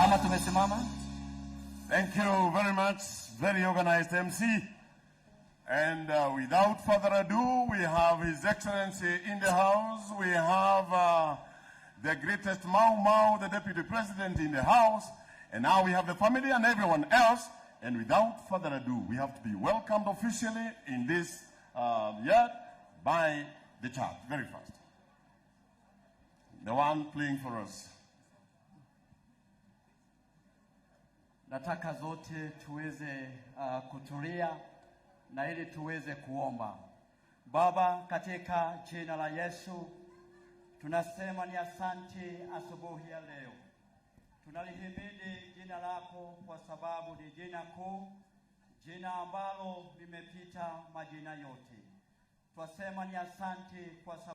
Kama tumesimama. Thank you very much. Very organized MC. And without further ado, we have His Excellency in the house. We have the greatest Mau Mau, the Deputy President, in the house. And now we have the family and everyone else. And without further ado, we have to be welcomed officially in this yard by the church. Very fast. The one playing for us. Nataka zote tuweze kutulia na ili tuweze kuomba. Baba, katika jina la Yesu, tunasema ni asante asubuhi ya leo. Tunalihimidi jina lako kwa sababu ni jina kuu, jina ambalo limepita majina yote. Twasema ni asante kwa sababu